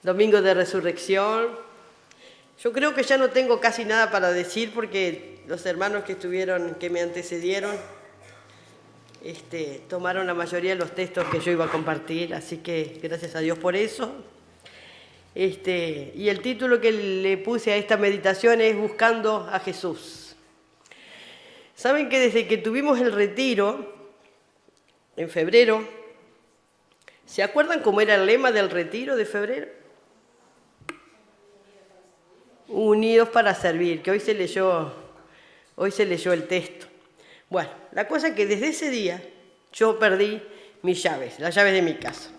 Domingo de Resurrección. Yo creo que ya no tengo casi nada para decir porque los hermanos que me antecedieron tomaron la mayoría de los textos que yo iba a compartir, así que gracias a Dios por eso. Y el título que le puse a esta meditación es Buscando a Jesús. Saben que desde que tuvimos el retiro, en febrero, ¿se acuerdan cómo era el lema del retiro de febrero? Unidos para servir, que hoy se leyó el texto. Bueno, la cosa es que desde ese día yo perdí mis llaves, las llaves de mi casa.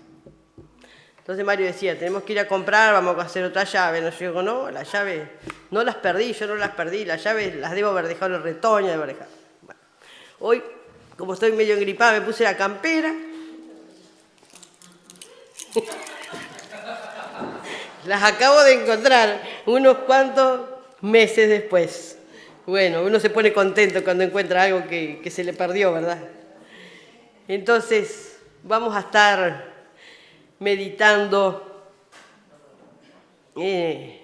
Entonces Mario decía, tenemos que ir a comprar, vamos a hacer otra llave. No, yo digo, no, las llaves no las perdí, yo no las perdí, las llaves las debo haber dejado en el retoño. Bueno, hoy, como estoy medio engripada, me puse la campera. Las acabo de encontrar unos cuantos meses después. Bueno, uno se pone contento cuando encuentra algo que se le perdió, ¿verdad? Entonces, vamos a estar meditando en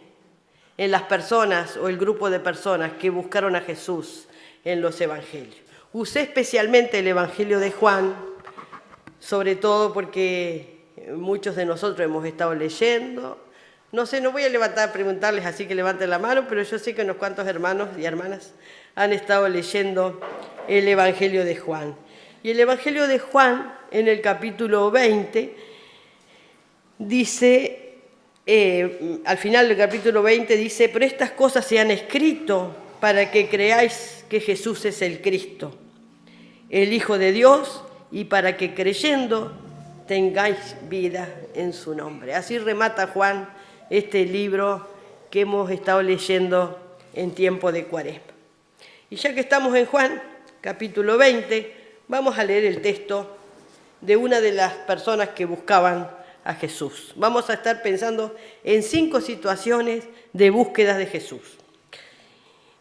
las personas o el grupo de personas que buscaron a Jesús en los evangelios. Usé especialmente el Evangelio de Juan, sobre todo porque muchos de nosotros hemos estado leyendo. No sé, no voy a levantar a preguntarles, así que levanten la mano, pero yo sé que unos cuantos hermanos y hermanas han estado leyendo el Evangelio de Juan. Y el Evangelio de Juan, en el capítulo 20, dice, al final del capítulo 20 dice, pero estas cosas se han escrito para que creáis que Jesús es el Cristo, el Hijo de Dios, y para que creyendo tengáis vida en su nombre. Así remata Juan este libro que hemos estado leyendo en tiempo de Cuaresma. Y ya que estamos en Juan, capítulo 20, vamos a leer el texto de una de las personas que buscaban a Jesús. Vamos a estar pensando en 5 situaciones de búsqueda de Jesús.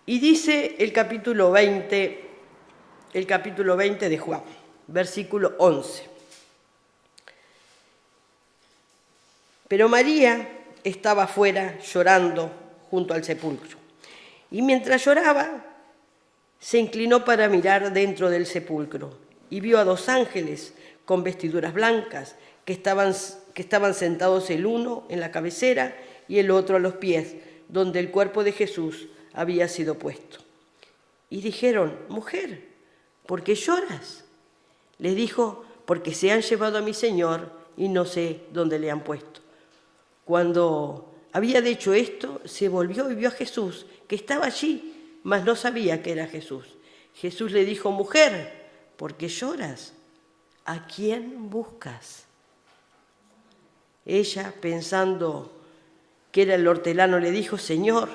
Y dice el capítulo 20 de Juan, versículo 11. Pero María estaba afuera llorando junto al sepulcro. Y mientras lloraba, se inclinó para mirar dentro del sepulcro y vio a 2 ángeles con vestiduras blancas que estaban sentados el uno en la cabecera y el otro a los pies, donde el cuerpo de Jesús había sido puesto. Y dijeron, mujer, ¿por qué lloras? Le dijo, porque se han llevado a mi Señor y no sé dónde le han puesto. Cuando había dicho esto, se volvió y vio a Jesús, que estaba allí, mas no sabía que era Jesús. Jesús le dijo, mujer, ¿por qué lloras? ¿A quién buscas? Ella, pensando que era el hortelano, le dijo, Señor,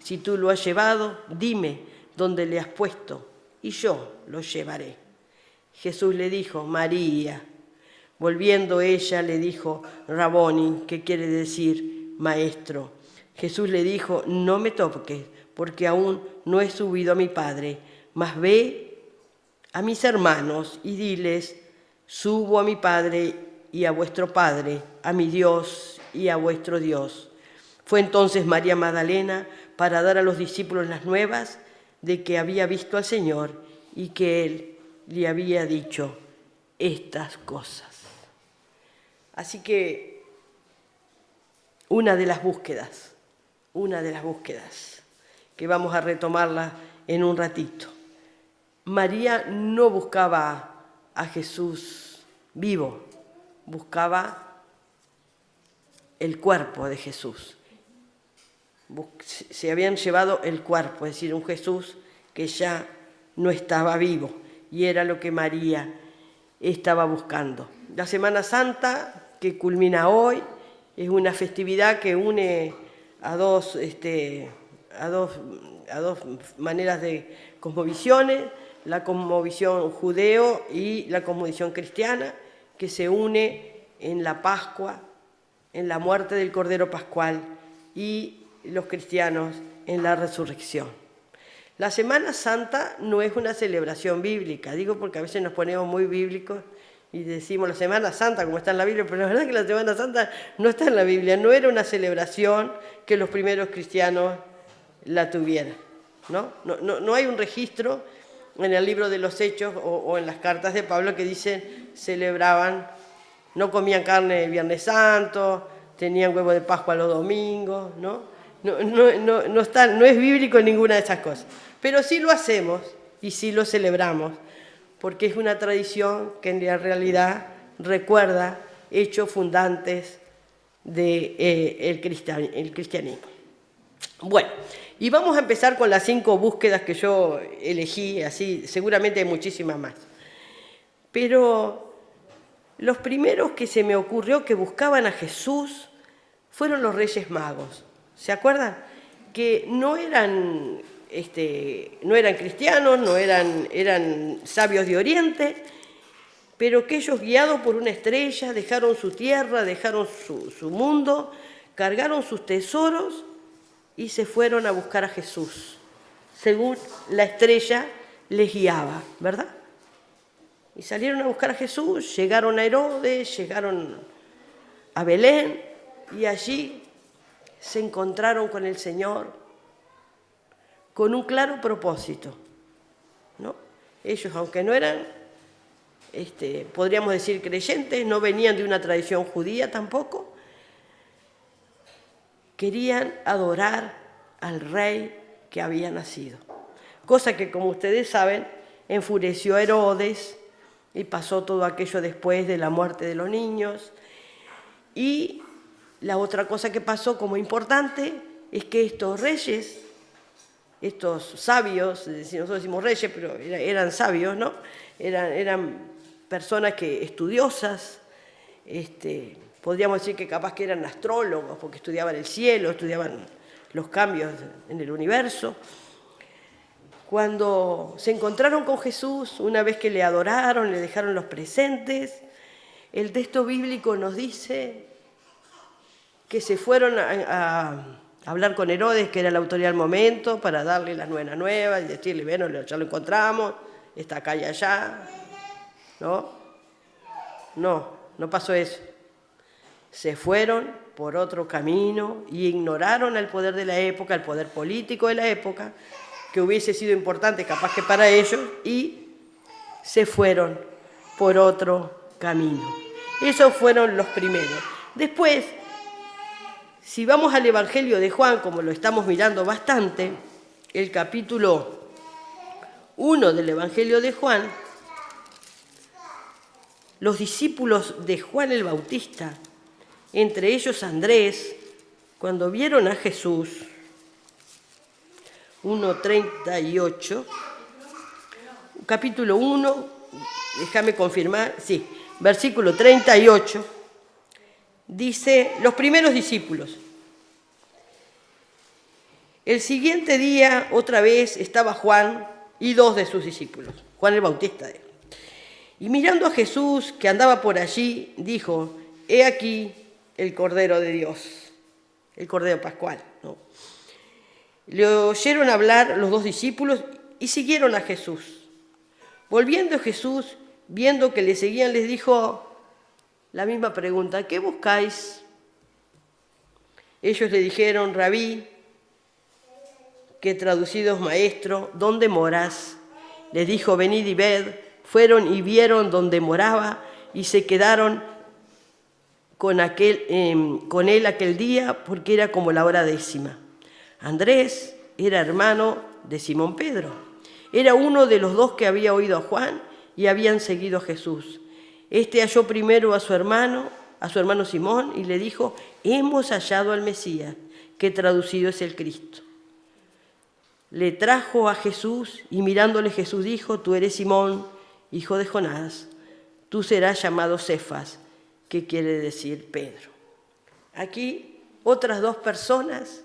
si tú lo has llevado, dime dónde le has puesto, y yo lo llevaré. Jesús le dijo, María. Volviendo ella le dijo, Raboni, que quiere decir maestro. Jesús le dijo, no me toques, porque aún no he subido a mi Padre, mas ve a mis hermanos y diles, subo a mi Padre y a vuestro Padre, a mi Dios y a vuestro Dios. Fue entonces María Magdalena para dar a los discípulos las nuevas de que había visto al Señor y que Él le había dicho estas cosas. Así que una de las búsquedas que vamos a retomarla en un ratito. María no buscaba a Jesús vivo, buscaba el cuerpo de Jesús. Se habían llevado el cuerpo, es decir, un Jesús que ya no estaba vivo, y era lo que María estaba buscando. La Semana Santa, que culmina hoy, es una festividad que une a dos maneras de cosmovisiones, la cosmovisión judeo y la cosmovisión cristiana, que se une en la Pascua, en la muerte del Cordero Pascual, y los cristianos en la resurrección. La Semana Santa no es una celebración bíblica, digo porque a veces nos ponemos muy bíblicos y decimos la Semana Santa como está en la Biblia, pero la verdad es que la Semana Santa no está en la Biblia, no era una celebración que los primeros cristianos la tuvieran, ¿no? No hay un registro en el libro de los Hechos o en las cartas de Pablo que dicen celebraban, no comían carne el Viernes Santo, tenían huevo de Pascua los domingos, ¿no? No es bíblico ninguna de esas cosas, pero sí lo hacemos y sí lo celebramos, porque es una tradición que en la realidad recuerda hechos fundantes del cristianismo. Bueno, y vamos a empezar con las 5 búsquedas que yo elegí, así seguramente hay muchísimas más. Pero los primeros que se me ocurrió que buscaban a Jesús fueron los Reyes Magos. ¿Se acuerdan? Que no eran cristianos, eran sabios de Oriente, pero que ellos, guiados por una estrella, dejaron su tierra, dejaron su mundo, cargaron sus tesoros y se fueron a buscar a Jesús, según la estrella les guiaba, ¿verdad? Y salieron a buscar a Jesús, llegaron a Herodes, llegaron a Belén, y allí se encontraron con el Señor con un claro propósito, ¿no? Ellos, aunque no eran, podríamos decir, creyentes, no venían de una tradición judía tampoco, querían adorar al rey que había nacido. Cosa que, como ustedes saben, enfureció a Herodes y pasó todo aquello después de la muerte de los niños. Y la otra cosa que pasó como importante es que estos reyes, estos sabios, nosotros decimos reyes, pero eran sabios, ¿no? Eran personas estudiosas, podríamos decir que capaz que eran astrólogos, porque estudiaban el cielo, estudiaban los cambios en el universo. Cuando se encontraron con Jesús, una vez que le adoraron, le dejaron los presentes, el texto bíblico nos dice que se fueron a hablar con Herodes, que era la autoridad del momento, para darle las buenas nuevas y decirle, bueno, ya lo encontramos, está acá y allá. No pasó eso. Se fueron por otro camino y ignoraron el poder de la época, el poder político de la época, que hubiese sido importante capaz que para ellos, y se fueron por otro camino. Esos fueron los primeros. Después, si vamos al Evangelio de Juan, como lo estamos mirando bastante, el capítulo 1 del Evangelio de Juan, los discípulos de Juan el Bautista, entre ellos Andrés, cuando vieron a Jesús, 1:38, capítulo 1, déjame confirmar, sí, versículo 38, dice, los primeros discípulos. El siguiente día, otra vez, estaba Juan y 2 de sus discípulos, Juan el Bautista. Y mirando a Jesús, que andaba por allí, dijo, he aquí el Cordero de Dios, el Cordero Pascual, ¿no? Le oyeron hablar los 2 discípulos y siguieron a Jesús. Volviendo Jesús, viendo que le seguían, les dijo la misma pregunta, ¿qué buscáis? Ellos le dijeron, Rabí, que traducido es maestro, ¿dónde moras? Les dijo, venid y ved. Fueron y vieron donde moraba y se quedaron con él aquel día porque era como la hora 10:00. Andrés era hermano de Simón Pedro. Era uno de los 2 que había oído a Juan y habían seguido a Jesús. Halló primero a su hermano Simón, y le dijo, hemos hallado al Mesías, que traducido es el Cristo. Le trajo a Jesús y mirándole Jesús dijo, tú eres Simón, hijo de Jonás, tú serás llamado Cefas, que quiere decir Pedro. Aquí otras 2 personas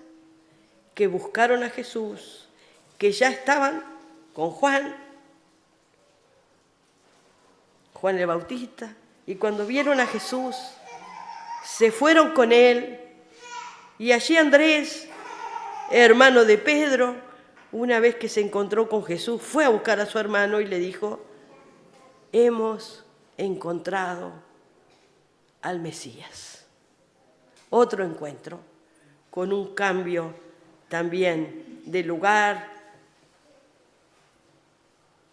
que buscaron a Jesús, que ya estaban con Juan el Bautista, y cuando vieron a Jesús, se fueron con él, y allí Andrés, hermano de Pedro, una vez que se encontró con Jesús, fue a buscar a su hermano y le dijo, hemos encontrado al Mesías. Otro encuentro con un cambio también de lugar.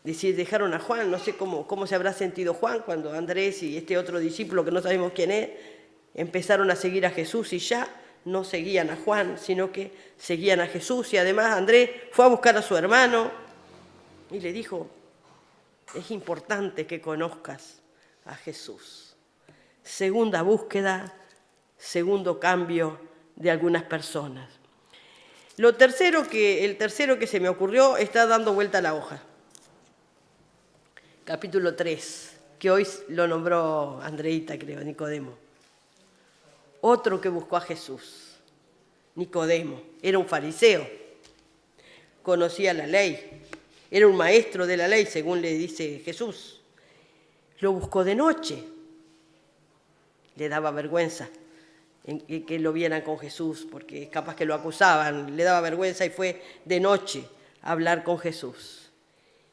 Decir, dejaron a Juan, no sé cómo se habrá sentido Juan cuando Andrés y este otro discípulo que no sabemos quién es, empezaron a seguir a Jesús y ya no seguían a Juan, sino que seguían a Jesús. Y además Andrés fue a buscar a su hermano y le dijo, es importante que conozcas a Jesús. Segunda búsqueda, segundo cambio de algunas personas. El tercero que se me ocurrió está dando vuelta a la hoja. Capítulo 3, que hoy lo nombró Andreita, creo, Nicodemo. Otro que buscó a Jesús, Nicodemo, era un fariseo, conocía la ley, era un maestro de la ley, según le dice Jesús. Lo buscó de noche, le daba vergüenza que lo vieran con Jesús, porque capaz que lo acusaban, le daba vergüenza y fue de noche a hablar con Jesús.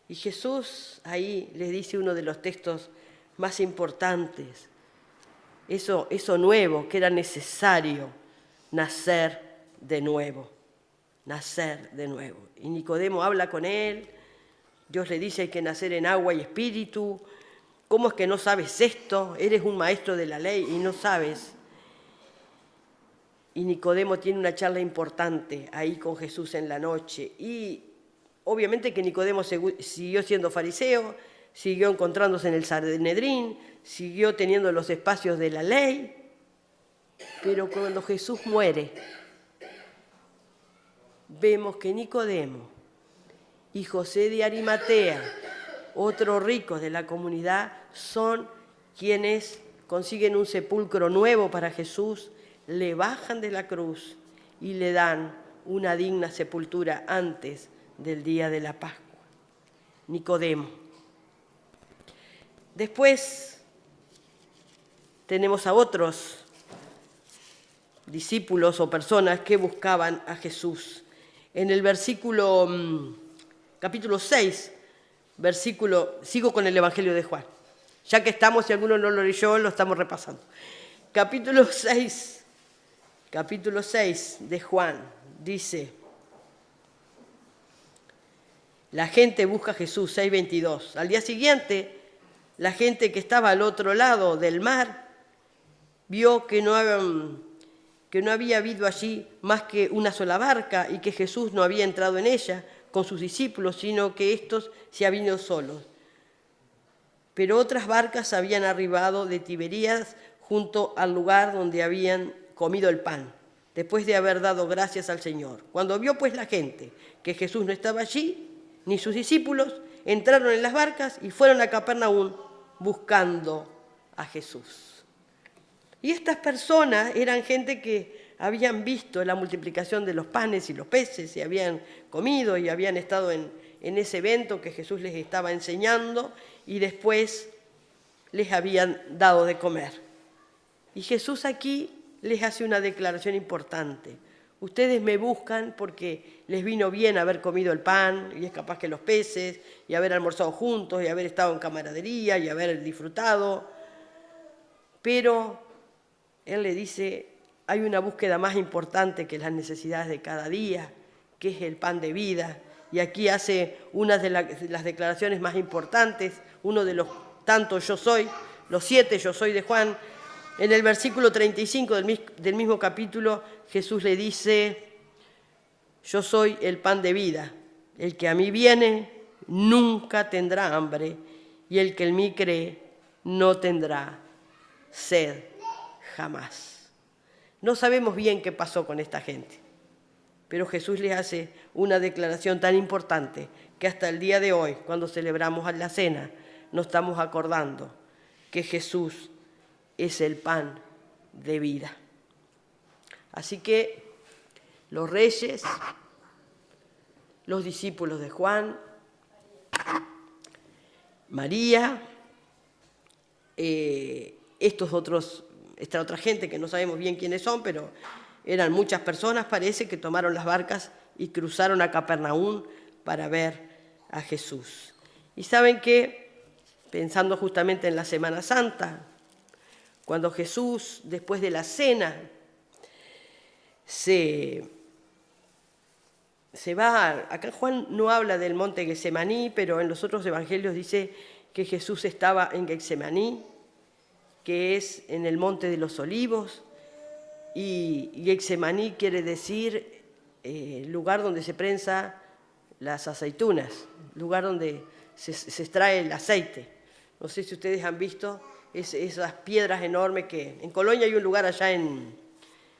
Y Jesús ahí les dice uno de los textos más importantes, eso nuevo, que era necesario nacer de nuevo, nacer de nuevo. Y Nicodemo habla con él, Dios le dice hay que nacer en agua y espíritu. ¿Cómo es que no sabes esto? Eres un maestro de la ley y no sabes. Y Nicodemo tiene una charla importante ahí con Jesús en la noche. Y obviamente que Nicodemo siguió siendo fariseo, siguió encontrándose en el Sanedrín, siguió teniendo los espacios de la ley, pero cuando Jesús muere, vemos que Nicodemo y José de Arimatea, otros ricos de la comunidad, son quienes consiguen un sepulcro nuevo para Jesús, le bajan de la cruz y le dan una digna sepultura antes del día de la Pascua. Nicodemo. Después tenemos a otros discípulos o personas que buscaban a Jesús. En el capítulo 6, sigo con el Evangelio de Juan. Ya que estamos, si alguno no lo leyó, lo estamos repasando. Capítulo 6 de Juan dice, la gente busca a Jesús, 6:22. Al día siguiente, la gente que estaba al otro lado del mar vio que no había habido allí más que una sola barca y que Jesús no había entrado en ella con sus discípulos, sino que éstos se habían ido solos. Pero otras barcas habían arribado de Tiberías junto al lugar donde habían comido el pan, después de haber dado gracias al Señor. Cuando vio pues la gente que Jesús no estaba allí, ni sus discípulos, entraron en las barcas y fueron a Capernaum buscando a Jesús. Y estas personas eran gente que habían visto la multiplicación de los panes y los peces y habían comido y habían estado en ese evento que Jesús les estaba enseñando y después les habían dado de comer. Y Jesús aquí les hace una declaración importante. Ustedes me buscan porque les vino bien haber comido el pan y es capaz que los peces y haber almorzado juntos y haber estado en camaradería y haber disfrutado. Pero Él le dice, hay una búsqueda más importante que las necesidades de cada día, que es el pan de vida. Y aquí hace una de las declaraciones más importantes, uno de los tantos yo soy, los 7 yo soy de Juan. En el versículo 35 del mismo capítulo, Jesús le dice, yo soy el pan de vida, el que a mí viene nunca tendrá hambre y el que en mí cree no tendrá sed jamás. No sabemos bien qué pasó con esta gente, pero Jesús les hace una declaración tan importante que hasta el día de hoy, cuando celebramos la cena, nos estamos acordando que Jesús es el pan de vida. Así que los reyes, los discípulos de Juan, María, esta otra gente que no sabemos bien quiénes son, pero eran muchas personas, parece, que tomaron las barcas y cruzaron a Capernaum para ver a Jesús. Y saben que pensando justamente en la Semana Santa, cuando Jesús, después de la cena, se va. Acá Juan no habla del monte Getsemaní, pero en los otros evangelios dice que Jesús estaba en Getsemaní, que es en el monte de los olivos, y Getsemaní quiere decir lugar donde se prensa las aceitunas, lugar donde se extrae el aceite. No sé si ustedes han visto esas piedras enormes que... En Colonia hay un lugar allá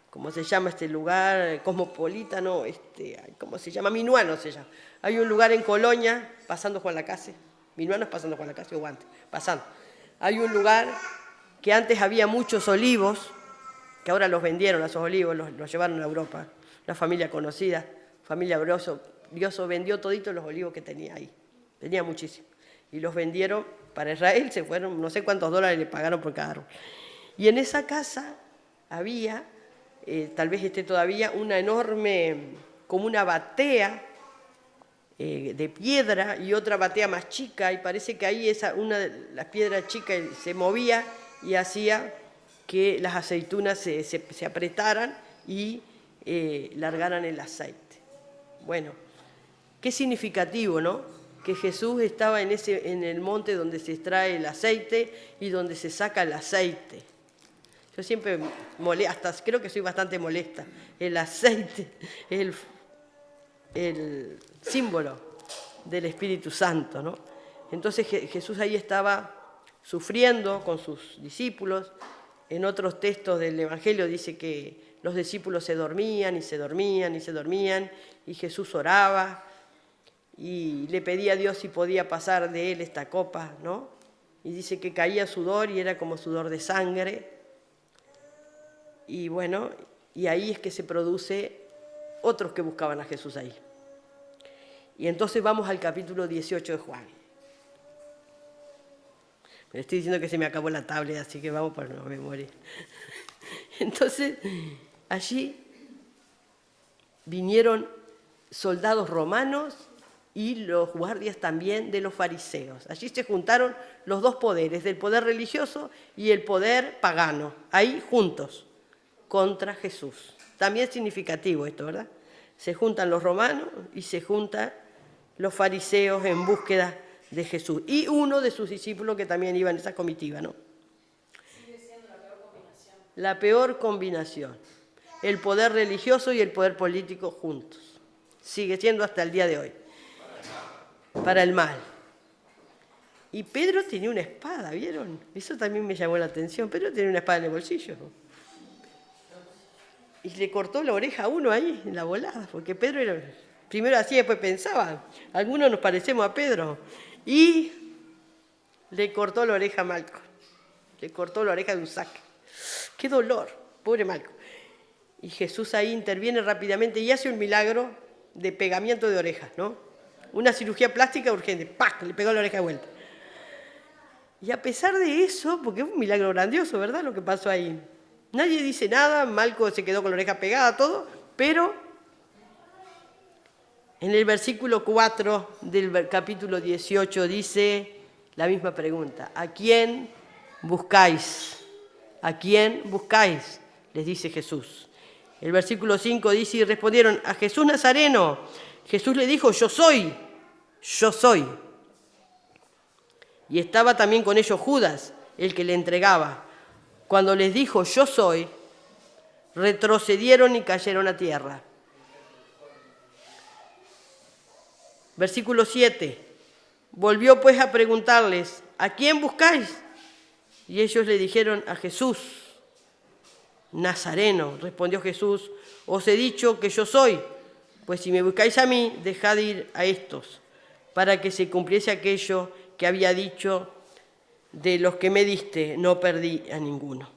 ¿cómo se llama este lugar? Cosmopolitano, ¿cómo se llama? Minuano se llama. Hay un lugar en Colonia, pasando Juan Lacase. Minuano es pasando Juan Lacase o antes, pasando. Hay un lugar que antes había muchos olivos, que ahora los vendieron, esos olivos, los llevaron a Europa. Una familia conocida, familia Brioso vendió toditos los olivos que tenía ahí. Tenía muchísimos. Y los vendieron para Israel, se fueron, no sé cuántos dólares le pagaron por cada árbol. Y en esa casa había, tal vez esté todavía, una enorme, como una batea de piedra y otra batea más chica, y parece que ahí una de las piedras chicas se movía y hacía que las aceitunas se apretaran y largaran el aceite. Bueno, qué significativo, ¿no? Que Jesús estaba en el monte donde se extrae el aceite y donde se saca el aceite. Yo siempre hasta creo que soy bastante molesta. El aceite es el símbolo del Espíritu Santo, ¿no? Entonces Jesús ahí estaba sufriendo con sus discípulos. En otros textos del Evangelio dice que los discípulos se dormían y se dormían y se dormían, y Jesús oraba y le pedía a Dios si podía pasar de él esta copa, ¿no? Y dice que caía sudor y era como sudor de sangre. Y bueno, y ahí es que se produce otros que buscaban a Jesús ahí. Y entonces vamos al capítulo 18 de Juan. Me estoy diciendo que se me acabó la tablet, así que vamos para no me morir. Entonces, allí vinieron soldados romanos y los guardias también de los fariseos. Allí se juntaron los dos poderes, del poder religioso y el poder pagano, ahí juntos, contra Jesús. También es significativo esto, ¿verdad? Se juntan los romanos y se juntan los fariseos en búsqueda de Jesús. Y uno de sus discípulos que también iba en esa comitiva, ¿no? Sigue siendo la peor combinación. La peor combinación. El poder religioso y el poder político juntos. Sigue siendo hasta el día de hoy. Para el mal. Y Pedro tenía una espada, ¿vieron? Eso también me llamó la atención. Pedro tenía una espada en el bolsillo. Y le cortó la oreja a uno ahí, en la volada, porque Pedro primero hacía, después pensaba. Algunos nos parecemos a Pedro. Y le cortó la oreja a Malco. Le cortó la oreja de un saque. ¡Qué dolor! Pobre Malco. Y Jesús ahí interviene rápidamente y hace un milagro de pegamiento de orejas, ¿no? Una cirugía plástica urgente. ¡Pac! Le pegó la oreja de vuelta. Y a pesar de eso, porque es un milagro grandioso, ¿verdad?, lo que pasó ahí. Nadie dice nada, Malco se quedó con la oreja pegada, todo, pero en el versículo 4 del capítulo 18 dice la misma pregunta. ¿A quién buscáis? ¿A quién buscáis?, les dice Jesús. El versículo 5 dice, y respondieron, a Jesús Nazareno. Jesús le dijo, yo soy. Y estaba también con ellos Judas, el que le entregaba. Cuando les dijo, yo soy, retrocedieron y cayeron a tierra. Versículo 7. Volvió pues a preguntarles, ¿a quién buscáis? Y ellos le dijeron, a Jesús Nazareno. Respondió Jesús, os he dicho que yo soy, pues si me buscáis a mí, dejad ir a estos, para que se cumpliese aquello que había dicho, de los que me diste, no perdí a ninguno.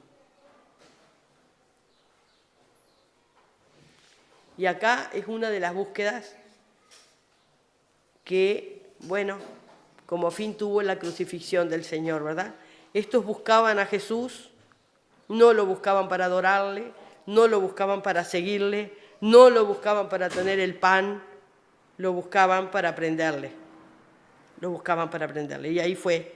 Y acá es una de las búsquedas que, bueno, como fin tuvo la crucifixión del Señor, ¿verdad? Estos buscaban a Jesús, no lo buscaban para adorarle, no lo buscaban para seguirle, no lo buscaban para tener el pan, lo buscaban para aprenderle. Lo buscaban para aprenderle. Y ahí fue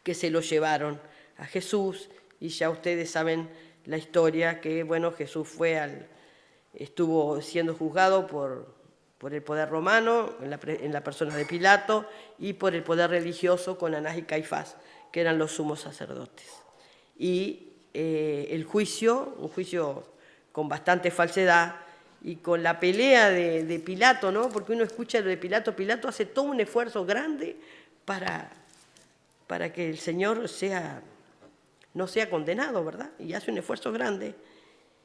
que se lo llevaron a Jesús, y ya ustedes saben la historia que, bueno, Jesús estuvo siendo juzgado por el poder romano, en la persona de Pilato, y por el poder religioso con Anás y Caifás, que eran los sumos sacerdotes. Y un juicio con bastante falsedad, y con la pelea de Pilato, ¿no? Porque uno escucha lo de Pilato. Pilato hace todo un esfuerzo grande para que el Señor no sea condenado, ¿verdad? Y hace un esfuerzo grande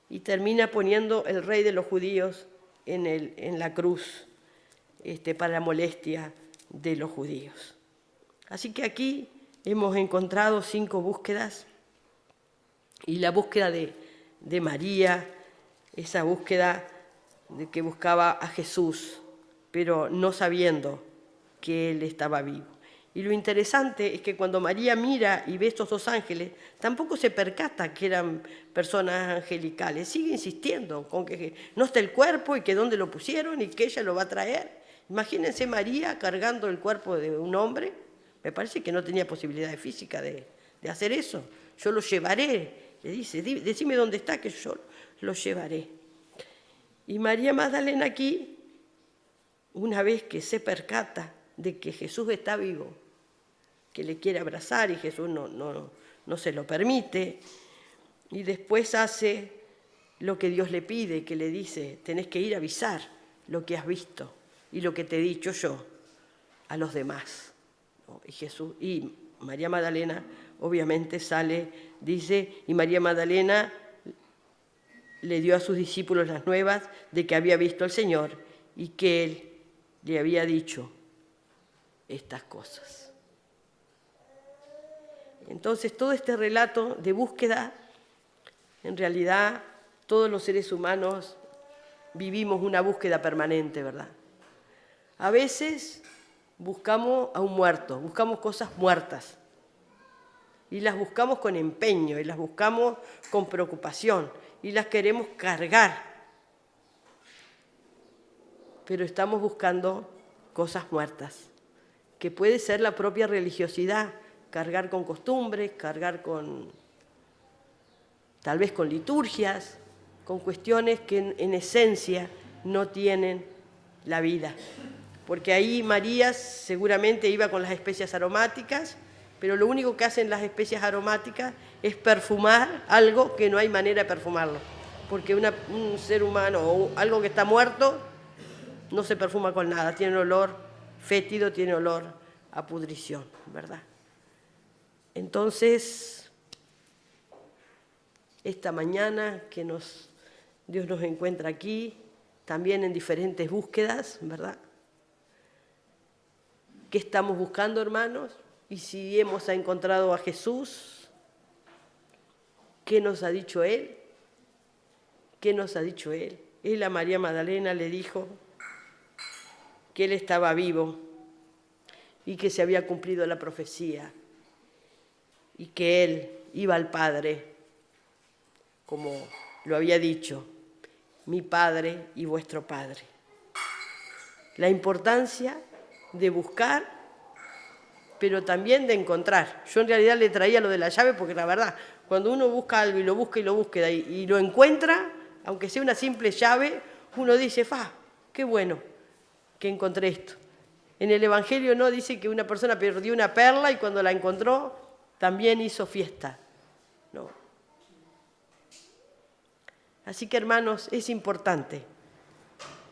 y termina poniendo el rey de los judíos en la cruz para la molestia de los judíos. Así que aquí hemos encontrado 5 búsquedas, y la búsqueda de María, esa búsqueda de que buscaba a Jesús, pero no sabiendo que Él estaba vivo. Y lo interesante es que cuando María mira y ve estos 2 ángeles, tampoco se percata que eran personas angelicales. Sigue insistiendo con que no está el cuerpo y que dónde lo pusieron y que ella lo va a traer. Imagínense María cargando el cuerpo de un hombre. Me parece que no tenía posibilidades físicas de hacer eso. Yo lo llevaré, le dice, decime dónde está que yo lo llevaré. Y María Magdalena aquí, una vez que se percata de que Jesús está vivo, que le quiere abrazar y Jesús no se lo permite, y después hace lo que Dios le pide, que le dice, tenés que ir a avisar lo que has visto y lo que te he dicho yo a los demás. Y María Magdalena obviamente sale, dice, y María Magdalena le dio a sus discípulos las nuevas de que había visto al Señor y que Él le había dicho estas cosas. Entonces, todo este relato de búsqueda, en realidad, todos los seres humanos vivimos una búsqueda permanente, ¿verdad? A veces buscamos a un muerto, buscamos cosas muertas, y las buscamos con empeño, y las buscamos con preocupación, y las queremos cargar. Pero estamos buscando cosas muertas, que puede ser la propia religiosidad, cargar con costumbres, cargar tal vez con liturgias, con cuestiones que en esencia no tienen la vida. Porque ahí María seguramente iba con las especias aromáticas, pero lo único que hacen las especias aromáticas es perfumar algo que no hay manera de perfumarlo. Porque un ser humano o algo que está muerto no se perfuma con nada, tiene olor fétido, tiene olor a pudrición, ¿verdad? Entonces, esta mañana que Dios nos encuentra aquí, también en diferentes búsquedas, ¿verdad? ¿Qué estamos buscando, hermanos? Y si hemos encontrado a Jesús, ¿qué nos ha dicho Él? ¿Qué nos ha dicho Él? Él a María Magdalena le dijo que Él estaba vivo y que se había cumplido la profecía y que Él iba al Padre, como lo había dicho, mi Padre y vuestro Padre. La importancia de buscar, pero también de encontrar. Yo en realidad le traía lo de la llave porque la verdad, cuando uno busca algo y lo busca y lo encuentra, aunque sea una simple llave, uno dice, qué bueno que encontré esto. En el Evangelio no dice que una persona perdió una perla y cuando la encontró también hizo fiesta. No. Así que, hermanos, es importante,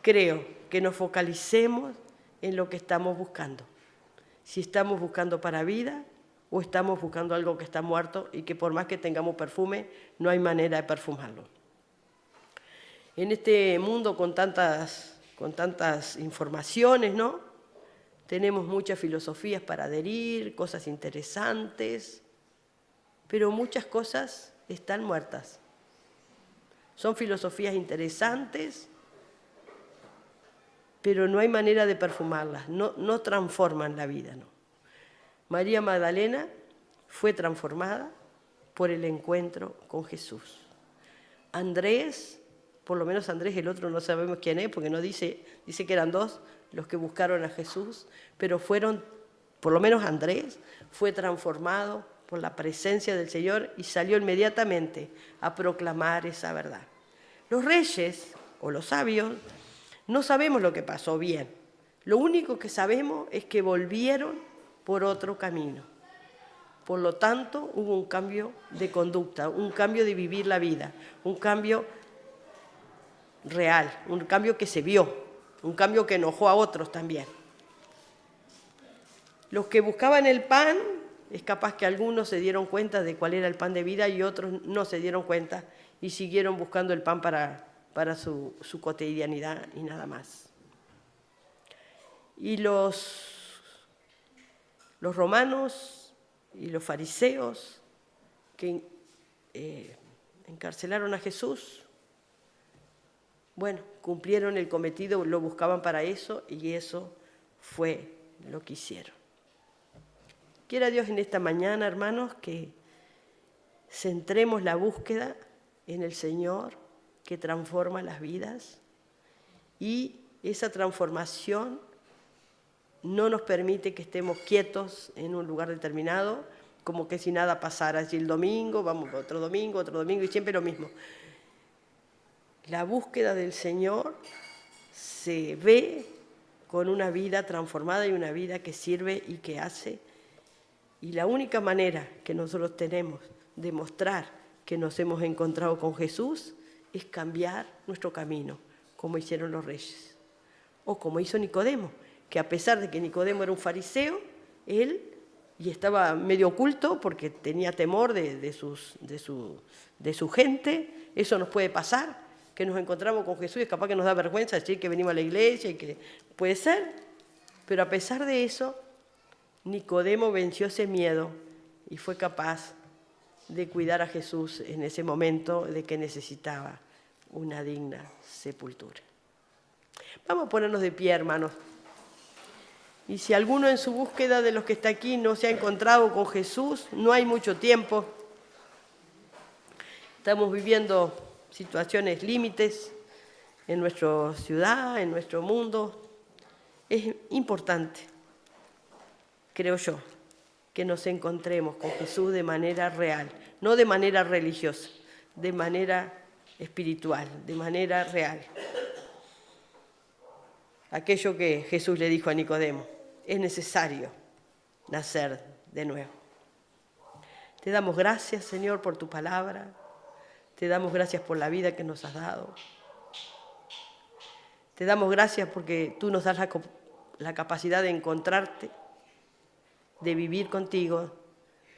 creo, que nos focalicemos en lo que estamos buscando. Si estamos buscando para vida o estamos buscando algo que está muerto y que por más que tengamos perfume, no hay manera de perfumarlo. En este mundo con tantas informaciones, ¿no? Tenemos muchas filosofías para adherir, cosas interesantes, pero muchas cosas están muertas. Son filosofías interesantes, pero no hay manera de perfumarlas, no transforman la vida, ¿no? María Magdalena fue transformada por el encuentro con Jesús. Andrés, por lo menos Andrés, el otro no sabemos quién es, porque no dice que eran 2 los que buscaron a Jesús, pero fueron por lo menos Andrés, fue transformado por la presencia del Señor y salió inmediatamente a proclamar esa verdad. Los reyes o los sabios no sabemos lo que pasó bien. Lo único que sabemos es que volvieron por otro camino. Por lo tanto, hubo un cambio de conducta, un cambio de vivir la vida, un cambio real, un cambio que se vio, un cambio que enojó a otros también. Los que buscaban el pan, es capaz que algunos se dieron cuenta de cuál era el pan de vida y otros no se dieron cuenta y siguieron buscando el pan para su cotidianidad y nada más. Y los romanos y los fariseos que encarcelaron a Jesús, bueno, cumplieron el cometido, lo buscaban para eso y eso fue lo que hicieron. Quiera Dios en esta mañana, hermanos, que centremos la búsqueda en el Señor que transforma las vidas y esa transformación no nos permite que estemos quietos en un lugar determinado, como que si nada pasara. Así el domingo, vamos otro domingo y siempre lo mismo. La búsqueda del Señor se ve con una vida transformada y una vida que sirve y que hace. Y la única manera que nosotros tenemos de mostrar que nos hemos encontrado con Jesús es cambiar nuestro camino, como hicieron los reyes. O como hizo Nicodemo, que a pesar de que Nicodemo era un fariseo, él, y estaba medio oculto porque tenía temor de su gente, eso nos puede pasar, que nos encontramos con Jesús y es capaz que nos da vergüenza decir que venimos a la iglesia y que puede ser, pero a pesar de eso, Nicodemo venció ese miedo y fue capaz de cuidar a Jesús en ese momento de que necesitaba una digna sepultura. Vamos a ponernos de pie, hermanos. Y si alguno en su búsqueda de los que está aquí no se ha encontrado con Jesús, no hay mucho tiempo. Estamos viviendo situaciones límites en nuestra ciudad, en nuestro mundo. Es importante, creo yo, que nos encontremos con Jesús de manera real, no de manera religiosa, de manera espiritual, de manera real. Aquello que Jesús le dijo a Nicodemo, es necesario nacer de nuevo. Te damos gracias, Señor, por tu palabra, te damos gracias por la vida que nos has dado. Te damos gracias porque tú nos das la capacidad de encontrarte, de vivir contigo,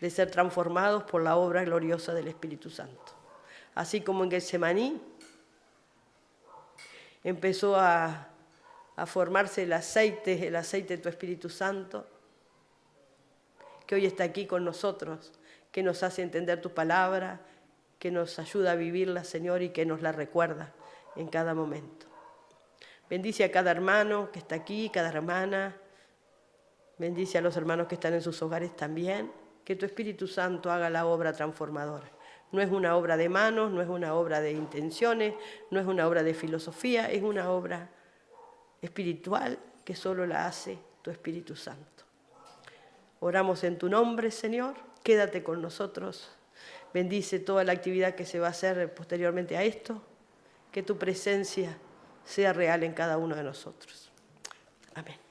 de ser transformados por la obra gloriosa del Espíritu Santo. Así como en Getsemaní empezó a formarse el aceite de tu Espíritu Santo, que hoy está aquí con nosotros, que nos hace entender tu palabra, que nos ayuda a vivirla, Señor, y que nos la recuerda en cada momento. Bendice a cada hermano que está aquí, cada hermana. Bendice a los hermanos que están en sus hogares también. Que tu Espíritu Santo haga la obra transformadora. No es una obra de manos, no es una obra de intenciones, no es una obra de filosofía, es una obra espiritual que solo la hace tu Espíritu Santo. Oramos en tu nombre, Señor. Quédate con nosotros. Bendice toda la actividad que se va a hacer posteriormente a esto. Que tu presencia sea real en cada uno de nosotros. Amén.